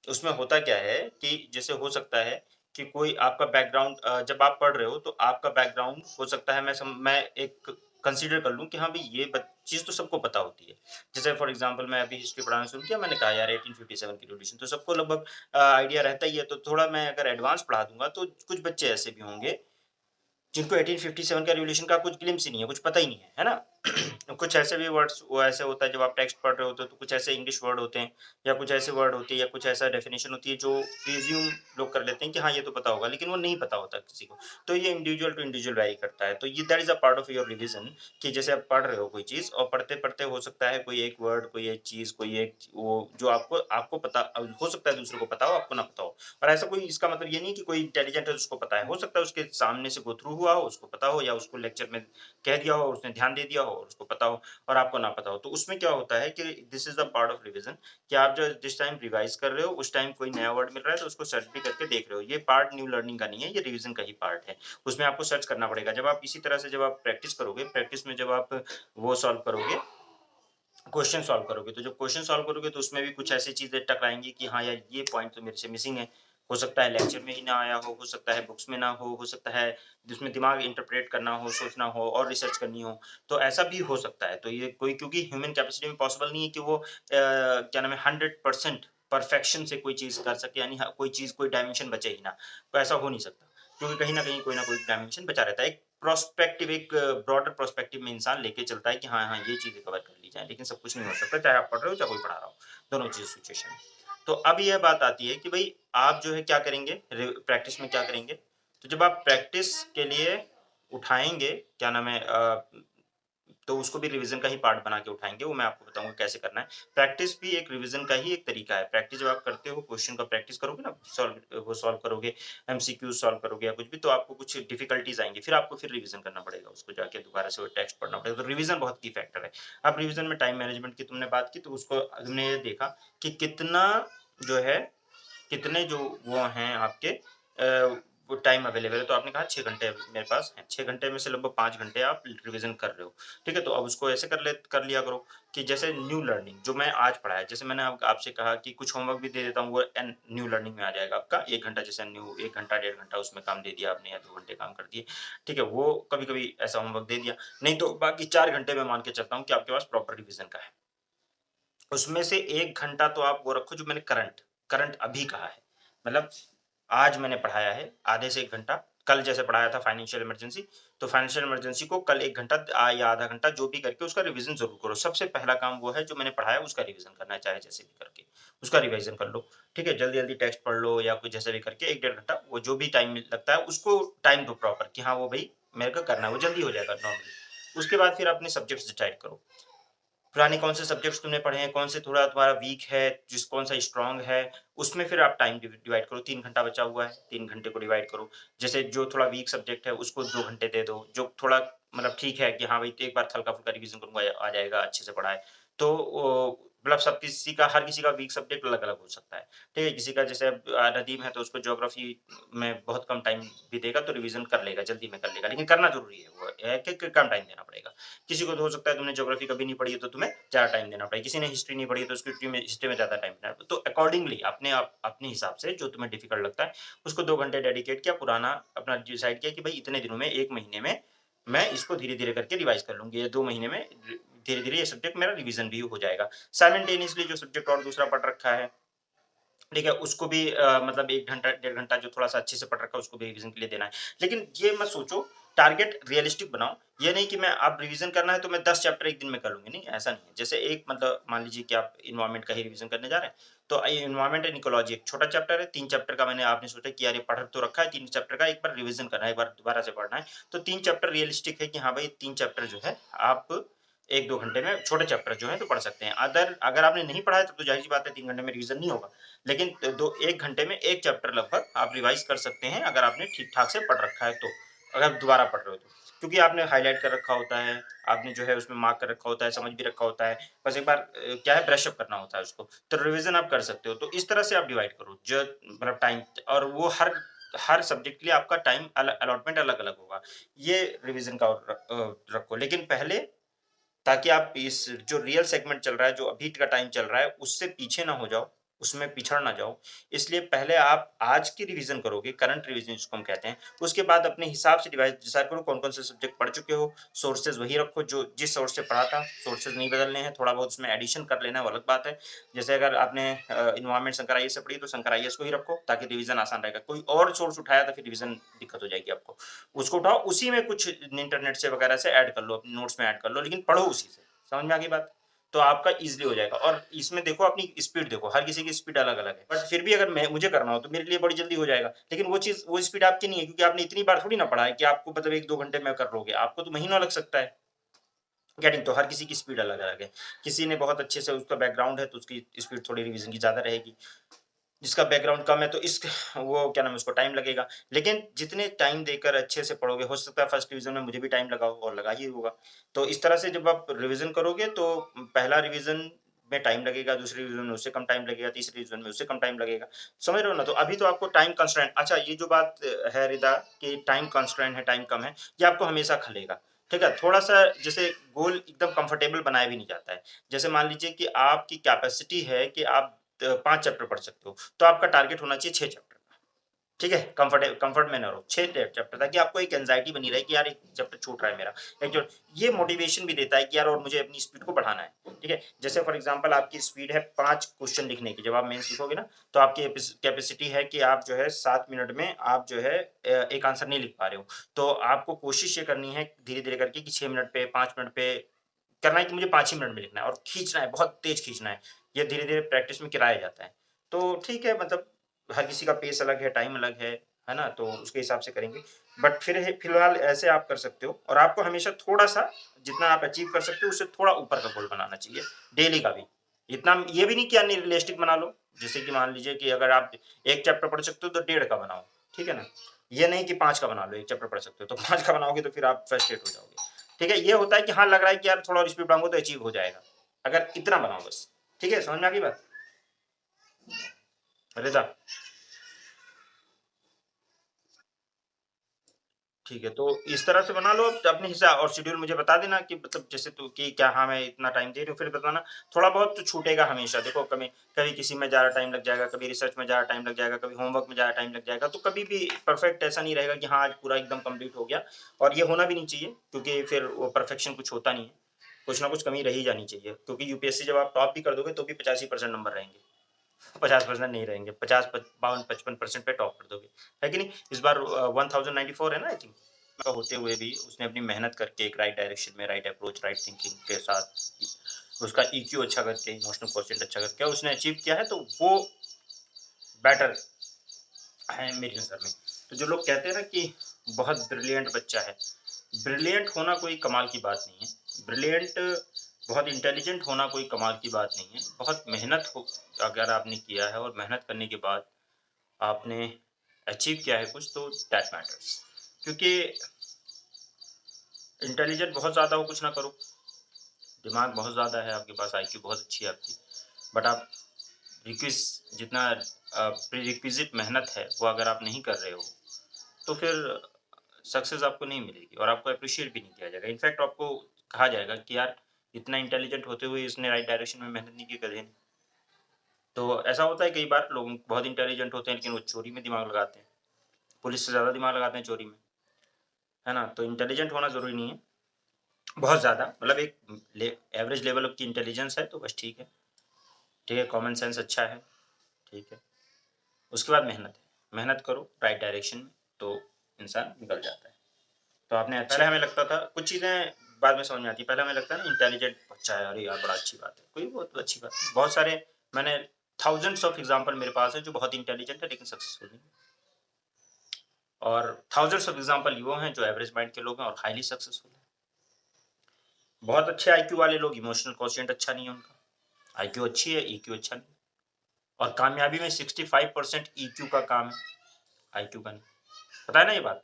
उसमें होता क्या है कि जैसे हो सकता है कि कोई आपका बैकग्राउंड जब आप पढ़ रहे हो तो आपका बैकग्राउंड हो सकता है मैं एक कंसीडर कर लूँ कि हाँ, भई ये ब चीज़ तो सबको पता होती है। जैसे फॉर एग्ज़ाम्पल मैं अभी हिस्ट्री पढ़ाना शुरू किया, मैंने कहा यार 1857 की रिवॉल्यूशन तो सबको लगभग आइडिया रहता ही है, तो थोड़ा मैं अगर एडवांस पढ़ा दूँगा तो कुछ बच्चे ऐसे भी होंगे जिनको 1857 का रिवॉल्यूशन का कुछ ग्लिम्प्स ही नहीं है, कुछ पता ही नहीं है ना? कुछ ऐसे भी वर्ड्स वो ऐसे होता है जब आप टेक्स्ट पढ़ रहे होते हो तो कुछ ऐसे इंग्लिश वर्ड होते हैं या कुछ ऐसे वर्ड होते हैं या कुछ ऐसा डेफिनेशन होती है जो प्रिज़्यूम लोग कर लेते हैं कि हाँ, ये तो पता होगा, लेकिन वो नहीं पता होता किसी को। तो ये इंडिविजुअल टू इंडिविजुअल वैरी करता है। तो ये that is a part of your revision कि जैसे आप पढ़ रहे हो कोई चीज़ और पढ़ते-पढ़ते हो सकता है कोई एक वर्ड, कोई एक चीज़, कोई एक वो जो आपको आपको पता हो सकता है दूसरे को पता हो, आपको ना पता हो। और ऐसा कोई इसका मतलब ये नहीं कि कोई इंटेलिजेंट है उसको पता है। हो सकता है उसके सामने से गो थ्रू हुआ हो, उसको पता हो या उसको लेक्चर में कह दिया हो, उसने ध्यान दे दिया हो और उसको पता हो और आपको ना पता हो। तो उसमें क्या होता है कि this is the part of revision कि आप जो जिस टाइम रिवाइज़ कर रहे हो, उस टाइम कोई नया वर्ड मिल रहा है तो उसको सर्च भी करके देख रहे हो। ये पार्ट न्यू लर्निंग का नहीं है, ये रिविज़न का ही पार्ट है। उसमें आपको सर्च करना पड़ेगा। जब आप इसी तरह से जब आप प्रैक्टिस करोगे, प्रैक्टिस में जब आप वो सॉल्व करोगे क्वेश्चन सॉल्व करोगे, तो जब क्वेश्चन सॉल्व करोगे तो उसमें भी कुछ ऐसी चीज़ें टकराएँगी कि हाँ यार, ये पॉइंट तो मेरे से मिसिंग है। हो सकता है लेक्चर में ही ना आया हो सकता है बुक्स में ना हो सकता है जिसमें दिमाग इंटरप्रेट करना हो, सोचना हो और रिसर्च करनी हो, तो ऐसा भी हो सकता है। तो ये कोई क्योंकि ह्यूमन कैपेसिटी में पॉसिबल नहीं है कि वो क्या नाम है 100% परफेक्शन से कोई चीज़ कर सके यानी कोई चीज़ कोई डायमेंशन बचे ही ना, तो ऐसा हो नहीं सकता। क्योंकि कहीं न कहीं कोई ना कोई डायमेंशन बचा रहता है। एक प्रोस्पेक्टिव एक ब्रॉडर पर्सपेक्टिव में इंसान लेके चलता है कि हाँ, हाँ, ये चीज़ें कवर कर ली जाएँ, लेकिन सब कुछ नहीं हो सकता, चाहे आप पढ़ रहे हो, चाहे कोई पढ़ा रहा हो, दोनों चीज़ सिचुएशन है। तो अब ये बात आती है कि भई आप जो है क्या करेंगे, प्रैक्टिस में क्या करेंगे? तो जब आप प्रैक्टिस के लिए उठाएँगे, क्या नाम है तो उसको भी रिवीजन का ही पार्ट बना के उठाएँगे, वो मैं आपको बताऊँगा कैसे करना है। प्रैक्टिस भी एक रिवीजन का ही एक तरीका है। प्रैक्टिस जब आप करते हो, क्वेश्चन का प्रैक्टिस करोगे ना, वो सॉल्व करोगे, एमसीक्यूज़ सॉल्व करोगे या कुछ भी, तो आपको कुछ डिफिकल्टीज़ आएँगी। फिर रिवीजन करना पड़ेगा, उसको जाके दोबारा से वो टेक्स्ट पढ़ना पड़ेगा। तो रिवीजन बहुत की फैक्टर है। अब रिवीजन में टाइम मैनेजमेंट की तुमने बात की, तो उसको हमने ये देखा कि कितना जो है कितने जो वो हैं आपके वो टाइम अवेलेबल है, तो आपने कहा 6 घंटे मेरे पास हैं। 6 घंटे में से लगभग 5 घंटे आप रिवीज़न कर रहे हो, ठीक है? तो अब उसको ऐसे कर लिया करो कि जैसे न्यू लर्निंग जो मैं आज पढ़ाया, जैसे मैंने अब आपसे कहा कि कुछ होमवर्क भी दे देता हूँ, वो न्यू लर्निंग में आ जाएगा आपका 1 घंटा जैसे न्यू 1 घंटा, डेढ़ घंटा उसमें काम दे दिया आपने या 2 घंटे काम कर दिए, ठीक है? वो कभी-कभी ऐसा होमवर्क दे दिया, नहीं तो बाकी 4 घंटे मैं मान के चलता हूँ कि आपके पास प्रॉपर रिवीज़न का है। उसमें से 1 घंटा तो आप वो रखो जो मैंने करंट करंट अभी कहा है। मतलब आज मैंने पढ़ाया है आधे से 1 घंटा, कल जैसे पढ़ाया था फाइनेंशियल इमरजेंसी, तो फाइनेंशियल इमरजेंसी को कल 1 घंटा या आधा घंटा जो भी करके उसका रिवीज़न ज़रूर करो। सबसे पहला काम वो है जो मैंने पढ़ाया उसका रिवीज़न करना है, चाहे जैसे भी करके। उसका रिवीज़न कर लो, ठीक है? जल्दी-जल्दी टेक्स्ट पढ़ लो या कुछ जैसे भी करके 1 डेढ़ घंटा वो जो भी टाइम लगता है उसको टाइम दो प्रॉपर कि हाँ, वो भई मेरे को करना है, वो जल्दी हो जाएगा नॉर्मली। उसके बाद फिर अपने सब्जेक्ट्स डिसाइड करो। पुराने कौन से सब्जेक्ट्स तुमने पढ़े हैं, कौन से थोड़ा तुम्हारा वीक है, कौन-सा स्ट्रॉन्ग है, उसमें फिर आप टाइम डिवाइड करो, 3 घंटा बचा हुआ है, 3 घंटे को डिवाइड करो। जैसे जो थोड़ा वीक सब्जेक्ट है, उसको 2 घंटे दे दो, जो थोड़ा मतलब ठीक है कि हाँ भाई, एक बार हल्का-फुल्का रिवीज़न करूँगा, आ जाएगा, अच्छे से पढ़ा है। तो मतलब सब किसी का हर किसी का वीक सब्जेक्ट अलग-अलग हो सकता है, ठीक है? किसी का जैसे अब नदीम है, तो उसको ज्योग्राफी में बहुत कम टाइम भी देगा, तो रिवीज़न कर लेगा, जल्दी में कर लेगा, लेकिन करना ज़रूरी है, वो है कि कम टाइम देना पड़ेगा। किसी को तो हो सकता है तुमने ज्योग्राफी कभी नहीं पढ़ी है तो तुम्हें ज़्यादा टाइम देना पड़ेगा। किसी ने हिस्ट्री नहीं पढ़ी है तो उसको हिस्ट्री में ज़्यादा टाइम देना पड़ेगा। तो अकॉर्डिंगली अपने हिसाब से जो तुम्हें डिफ़िकल्ट लगता है उसको 2 घंटे डेडिकेट किया, पुराना अपना डिसाइड किया कि भई इतने दिनों में 1 महीने में मैं इसको धीरे-धीरे करके रिवाइज़ कर लूँगी या 2 महीने में धीरे-धीरे ये सब्जेक्ट मेरा रिवीज़न भी हो जाएगा। साइमल्टेनियसली जो सब्जेक्ट और दूसरा पढ़ रखा है, ठीक है, उसको भी मतलब 1 घंटा, डेढ़ घंटा जो थोड़ा-सा अच्छे से पढ़ रखा है, उसको भी रिवीज़न के लिए देना है। लेकिन ये मत सोचो, टारगेट रियलिस्टिक बनाओ। ये नहीं कि मैं अब रिवीज़न करना है, तो मैं 10 चैप्टर 1 दिन में कर लूँगी, नहीं, ऐसा नहीं है। जैसे एक मतलब मान लीजिए कि आप एनवायरनमेंट का ही रिवीज़न करने जा रहे हैं, तो एनवायरनमेंट एंड इकोलॉजी एक छोटा चैप्टर है, 3 चैप्टर का मैंने आपने सोचा कि यार ये पढ़ तो रखा है, 3 चैप्टर का एक बार रिवीज़न करना है, एक बार दोबारा से पढ़ना है। तो 3 चैप्टर रियलिस्टिक है कि हाँ भाई, 3 चैप्टर जो है आप 1-2 घंटे में छोटे चैप्टर जो हैं तो पढ़ सकते हैं। अगर आपने नहीं पढ़ा है तब तो ज़ाहिर-सी बात है 3 घंटे में रिवीज़न नहीं होगा। लेकिन 1 घंटे में 1 चैप्टर लगभग आप रिवाइज़ कर सकते हैं अगर आपने ठीक-ठाक से पढ़ रखा है तो, अगर दोबारा पढ़ रहे हो तो। क्योंकि आपने हाइलाइट कर रखा होता है, आपने जो है उसमें मार्क कर रखा होता है, समझ भी रखा होता है, बस एक बार क्या है ब्रश अप करना होता है उसको, तो रिवीज़न आप कर सकते हो। तो इस तरह से आप डिवाइड करो मतलब टाइम, और वो हर सब्जेक्ट के लिए आपका टाइम अलॉटमेंट अलग-अलग होगा। ये रिवीज़न का रखो, लेकिन पहले ताकि आप इस जो रियल सेगमेंट चल रहा है, जो अभी का टाइम चल रहा है, उससे पीछे ना हो जाओ। उसमें पिछड़ ना जाओ। इसलिए पहले आप आज की रिवीज़न करोगे, करंट रिवीज़न जिसको हम कहते हैं, उसके बाद अपने हिसाब से डिसाइड करो कौन-कौन से सब्जेक्ट पढ़ चुके हो, सोर्सेज़ वही रखो जो जिस सोर्स से पढ़ा था, सोर्सेज़ नहीं बदलने हैं, थोड़ा बहुत उसमें एडिशन कर लेना है वो अलग बात है। जैसे अगर आपने एनवायरनमेंट शंकर आईएएस से पढ़ी तो शंकर आईएएस को ही रखो ताकि रिवीज़न आसान रहेगा। कोई और सोर्स उठाया तो फिर रिवीज़न दिक्कत हो जाएगी आपको। उसको उठाओ, उसी में कुछ इंटरनेट से वगैरह से ऐड कर लो, अपने नोट्स में ऐड कर लो, लेकिन पढ़ो उसी से। समझ में आ गई बात? तो आपका ईज़िली हो जाएगा और इसमें देखो अपनी स्पीड देखो, हर किसी की स्पीड अलग-अलग है। बट फिर भी अगर मैं मुझे करना हो तो मेरे लिए बड़ी जल्दी हो जाएगा। लेकिन वो स्पीड आपकी नहीं है क्योंकि आपने इतनी बार थोड़ी ना पढ़ा है कि आपको मतलब 1-2 घंटे में कर लोगे। आपको तो महीनों लग सकता है। गेटिंग तो हर किसी की स्पीड अलग-अलग है। किसी ने बहुत अच्छे से उसका बैकग्राउंड है तो उसकी स्पीड थोड़ी रिवीज़न की ज़्यादा रहेगी। जिसका बैकग्राउंड कम है तो इस वो क्या नाम है उसको टाइम लगेगा। लेकिन जितने टाइम देकर अच्छे से पढ़ोगे हो सकता है फर्स्ट रिवीज़न में मुझे भी टाइम लगा हो और लगा ही होगा। तो इस तरह से जब आप रिवीज़न करोगे तो पहला रिवीज़न में टाइम लगेगा, दूसरे रिवीज़न में उससे कम टाइम लगेगा, तीसरे रिवीज़न में उससे कम टाइम लगेगा। समझ रहे हो ना? तो अभी तो आपको टाइम कंस्ट्रेंट अच्छा ये जो बात है रिदा कि टाइम कंस्ट्रेंट है, टाइम कम है, ये आपको हमेशा खलेगा। ठीक है? थोड़ा-सा जैसे गोल एकदम कंफर्टेबल बनाया भी नहीं जाता है। जैसे मान लीजिए कि आपकी कैपेसिटी है कि आप 5 चैप्टर पढ़ सकते हो, तो आपका टारगेट होना चाहिए 6 चैप्टर का, ठीक है? कम्फर्ट में ना रहो, 6 चैप्टर ताकि आपको एक एंग्ज़ायटी बनी रहे कि यार 1 चैप्टर छूट रहा है मेरा। एक जो ये मोटिवेशन भी देता है कि यार और मुझे अपनी स्पीड को बढ़ाना है, ठीक है? जैसे फॉर एग्ज़ाम्पल आपकी स्पीड है 5 क्वेश्चन लिखने की, जब आप मेंस लिखोगे ना, तो आपकी कैपेसिटी है कि आप जो है 7 मिनट में आप जो है एक आंसर नहीं लिख पा रहे हो। तो आपको कोशिश ये करनी है धीरे-धीरे करके कि 6 मिनट पे, 5 मिनट पे करना है कि मुझे 5 ही मिनट में लिखना है और खींचना है, बहुत तेज़ खींचना है। ये धीरे-धीरे प्रैक्टिस में किराया जाता है। तो ठीक है मतलब हर किसी का पेस अलग है, टाइम अलग है ना? तो उसके हिसाब से करेंगे। बट फिलहाल ऐसे आप कर सकते हो और आपको हमेशा थोड़ा-सा जितना आप अचीव कर सकते हो उससे थोड़ा ऊपर का गोल बनाना चाहिए, डेली का भी। इतना ये भी नहीं कि अनरियलिस्टिक बना लो, जैसे कि मान लीजिए कि अगर आप 1 चैप्टर पढ़ सकते हो तो डेढ़ का बनाओ, ठीक है ना? ये नहीं कि 5 का बना लो, 1 चैप्टर पढ़ सकते हो तो 5 का बनाओगे तो फिर आप फ्रस्ट्रेट हो जाओगे। ठीक है? ये होता है कि हाँ, लग रहा है कि यार थोड़ा और स्पीड बढ़ाऊँगा तो अचीव हो जाएगा। अगर इतना बनाओ बस। ठीक है? समझ में आ गई बात? रिदा, ठीक है, तो इस तरह से बना लो अपने हिसाब और शेड्यूल मुझे बता देना कि मतलब जैसे तू कि क्या हाँ, मैं इतना टाइम दे रही हूँ, फिर बताना। थोड़ा बहुत तो छूटेगा हमेशा, देखो कभी कभी किसी में ज़्यादा टाइम लग जाएगा, कभी रिसर्च में ज़्यादा टाइम लग जाएगा, कभी होमवर्क में ज़्यादा टाइम लग जाएगा, तो कभी भी परफेक्ट ऐसा नहीं रहेगा कि हाँ, आज पूरा एकदम कंप्लीट हो गया और ये होना भी नहीं चाहिए क्योंकि फिर वो परफेक्शन कुछ होता नहीं है। कुछ ना कुछ कमी रह ही जानी चाहिए क्योंकि यूपीएससी जब आप टॉप भी कर दोगे तो भी 85% नंबर रहेंगे। 50% नहीं रहेंगे, 50 प 52-55% पे टॉप कर दोगे, है कि नहीं? इस बार 1094 है ना आई थिंक? का होते हुए भी उसने अपनी मेहनत करके एक राइट डायरेक्शन में, राइट अप्रोच, राइट थिंकिंग के साथ उसका ईक्यू अच्छा करके, इमोशनल क्वोशिएंट अच्छा करके उसने अचीव किया है, तो वो बेटर है मेरी नज़र में। तो जो लोग कहते हैं ना कि बहुत ब्रिलियंट बच्चा है, ब्रिलियंट होना कोई कमाल की बात नहीं है। ब्रिलियंट बहुत इंटेलिजेंट होना कोई कमाल की बात नहीं है। बहुत मेहनत हो अगर आपने किया है और मेहनत करने के बाद आपने अचीव किया है कुछ तो दैट मैटर्स। क्योंकि इंटेलिजेंट बहुत ज़्यादा हो कुछ ना करो, दिमाग बहुत ज़्यादा है आपके पास, आईक्यू बहुत अच्छी है आपकी, बट आप रिक्विज़ जितना प्रीरिक्विज़िट मेहनत है वो अगर आप नहीं कर रहे हो, तो फिर सक्सेस आपको नहीं मिलेगी और आपको एप्रिशिएट भी नहीं किया जाएगा। इनफैक्ट आपको कहा जाएगा कि यार इतना इंटेलिजेंट होते हुए इसने राइट डायरेक्शन में मेहनत नहीं की गधे ने। तो ऐसा होता है कई बार लोग बहुत इंटेलिजेंट होते हैं लेकिन वो चोरी में दिमाग लगाते हैं। पुलिस से ज़्यादा दिमाग लगाते हैं चोरी में, है ना? तो इंटेलिजेंट होना ज़रूरी नहीं है, बहुत ज़्यादा मतलब एक एवरेज लेवल की इंटेलिजेंस है तो बस ठीक है। ठीक है, कॉमन सेंस अच्छा है, ठीक है। उसके बाद मेहनत है, मेहनत करो राइट डायरेक्शन में तो इंसान निकल जाता है। तो आपने पहले हमें लगता था कुछ चीज़ें बाद में समझ में आती है। पहले हमें लगता है ना इंटेलिजेंट बच्चा है, अरे यार बड़ा अच्छी बात है। कोई बहुत अच्छी बात नहीं। बहुत सारे मैंने थाउज़ेंड्स ऑफ एग्ज़ाम्पल मेरे पास है जो बहुत इंटेलिजेंट है लेकिन सक्सेसफुल नहीं है। और थाउज़ेंड्स ऑफ एग्ज़ाम्पल वो हैं जो एवरेज माइंड के लोग हैं और हाइली सक्सेसफुल हैं। बहुत अच्छे आईक्यू वाले लोग इमोशनल क्वोशिएंट अच्छा नहीं है उनका। आईक्यू अच्छी है, ईक्यू अच्छा नहीं। और कामयाबी में 65% ईक्यू का काम है, आईक्यू का नहीं। पता है ना ये बात?